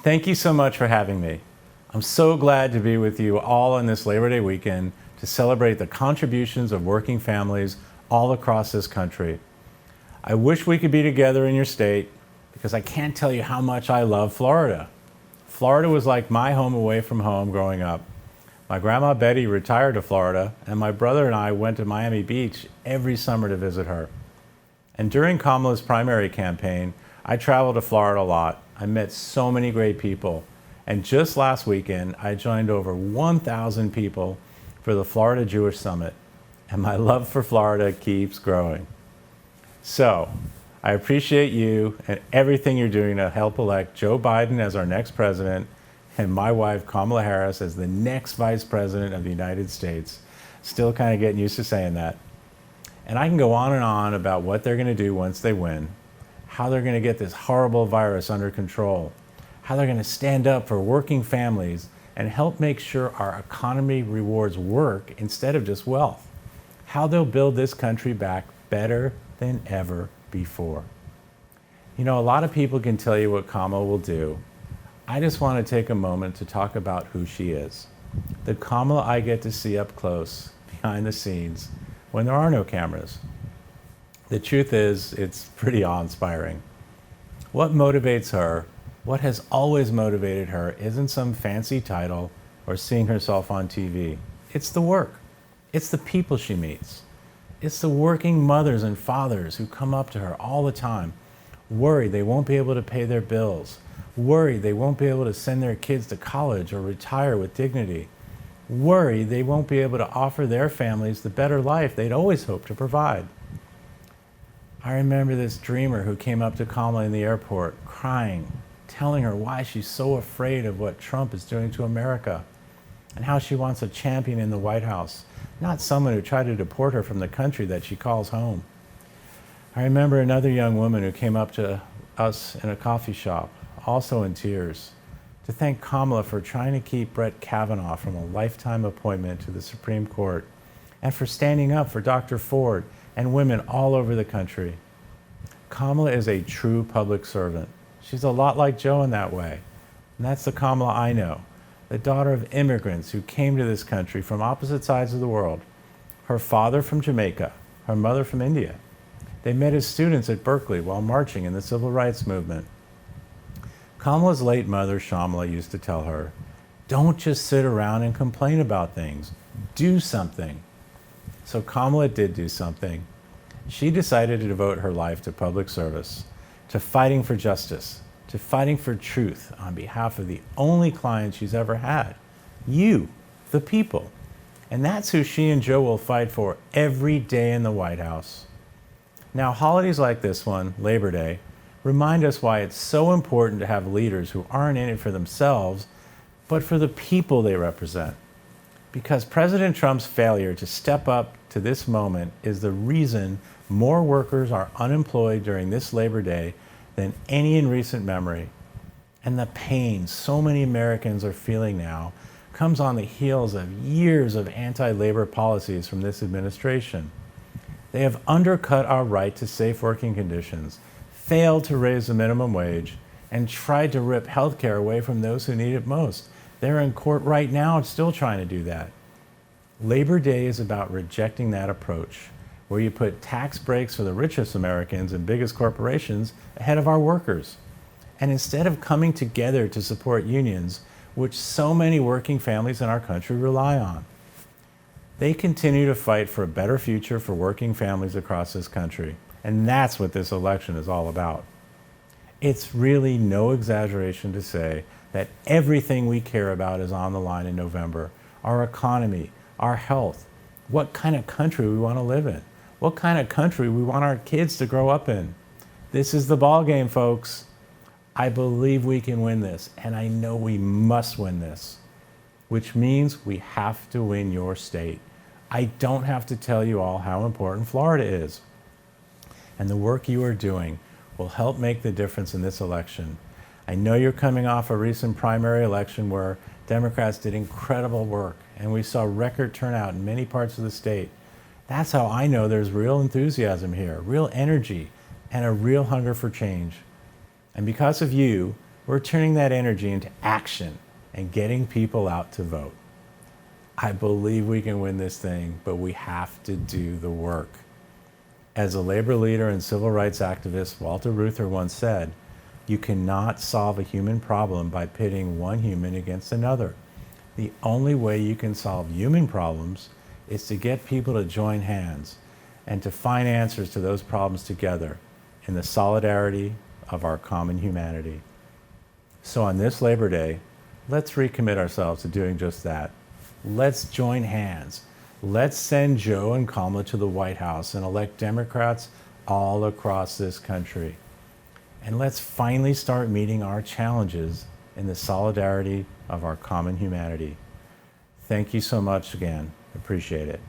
Thank you so much for having me. I'm so glad to be with you all on this Labor Day weekend to celebrate the contributions of working families all across this country. I wish we could be together in your state because I can't tell you how much I love Florida. Florida was like my home away from home growing up. My grandma Betty retired to Florida, and my brother and I went to Miami Beach every summer to visit her. And during Kamala's primary campaign, I traveled to Florida a lot. I met so many great people. And just last weekend, I joined over 1,000 people for the Florida Jewish Summit. And my love for Florida keeps growing. So, I appreciate you and everything you're doing to help elect Joe Biden as our next president and my wife Kamala Harris as the next vice president of the United States. Still kind of getting used to saying that. And I can go on and on about what they're going to do once they win, how they're going to get this horrible virus under control, how they're going to stand up for working families and help make sure our economy rewards work instead of just wealth, how they'll build this country back better than ever before. You know, a lot of people can tell you what Kamala will do. I just want to take a moment to talk about who she is. The Kamala I get to see up close, behind the scenes, when there are no cameras. The truth is, it's pretty awe-inspiring. What motivates her, what has always motivated her, isn't some fancy title or seeing herself on TV. It's the work. It's the people she meets. It's the working mothers and fathers who come up to her all the time, worried they won't be able to pay their bills, worried they won't be able to send their kids to college or retire with dignity, worried they won't be able to offer their families the better life they'd always hoped to provide. I remember this dreamer who came up to Kamala in the airport, crying, telling her why she's so afraid of what Trump is doing to America, and how she wants a champion in the White House, not someone who tried to deport her from the country that she calls home. I remember another young woman who came up to us in a coffee shop, also in tears, to thank Kamala for trying to keep Brett Kavanaugh from a lifetime appointment to the Supreme Court, and for standing up for Dr. Ford and women all over the country. Kamala is a true public servant. She's a lot like Joe in that way. And that's the Kamala I know, the daughter of immigrants who came to this country from opposite sides of the world. Her father from Jamaica, her mother from India. They met as students at Berkeley while marching in the civil rights movement. Kamala's late mother, Shamala, used to tell her, "Don't just sit around and complain about things. Do something." So Kamala did do something. She decided to devote her life to public service, to fighting for justice, to fighting for truth on behalf of the only client she's ever had, you, the people. And that's who she and Joe will fight for every day in the White House. Now, holidays like this one, Labor Day, remind us why it's so important to have leaders who aren't in it for themselves, but for the people they represent. Because President Trump's failure to step up to this moment is the reason more workers are unemployed during this Labor Day than any in recent memory. And the pain so many Americans are feeling now comes on the heels of years of anti-labor policies from this administration. They have undercut our right to safe working conditions, failed to raise the minimum wage, and tried to rip health care away from those who need it most. They're in court right now still trying to do that. Labor Day is about rejecting that approach, where you put tax breaks for the richest Americans and biggest corporations ahead of our workers. And instead of coming together to support unions, which so many working families in our country rely on, they continue to fight for a better future for working families across this country. And that's what this election is all about. It's really no exaggeration to say that everything we care about is on the line in November. Our economy, our health, what kind of country we want to live in, what kind of country we want our kids to grow up in. This is the ball game, folks. I believe we can win this, and I know we must win this, which means we have to win your state. I don't have to tell you all how important Florida is. And the work you are doing will help make the difference in this election. I know you're coming off a recent primary election where Democrats did incredible work, and we saw record turnout in many parts of the state. That's how I know there's real enthusiasm here, real energy, and a real hunger for change. And because of you, we're turning that energy into action and getting people out to vote. I believe we can win this thing, but we have to do the work. As a labor leader and civil rights activist Walter Reuther once said, you cannot solve a human problem by pitting one human against another. The only way you can solve human problems is to get people to join hands and to find answers to those problems together in the solidarity of our common humanity. So on this Labor Day, let's recommit ourselves to doing just that. Let's join hands. Let's send Joe and Kamala to the White House and elect Democrats all across this country. And let's finally start meeting our challenges in the solidarity of our common humanity. Thank you so much again. Appreciate it.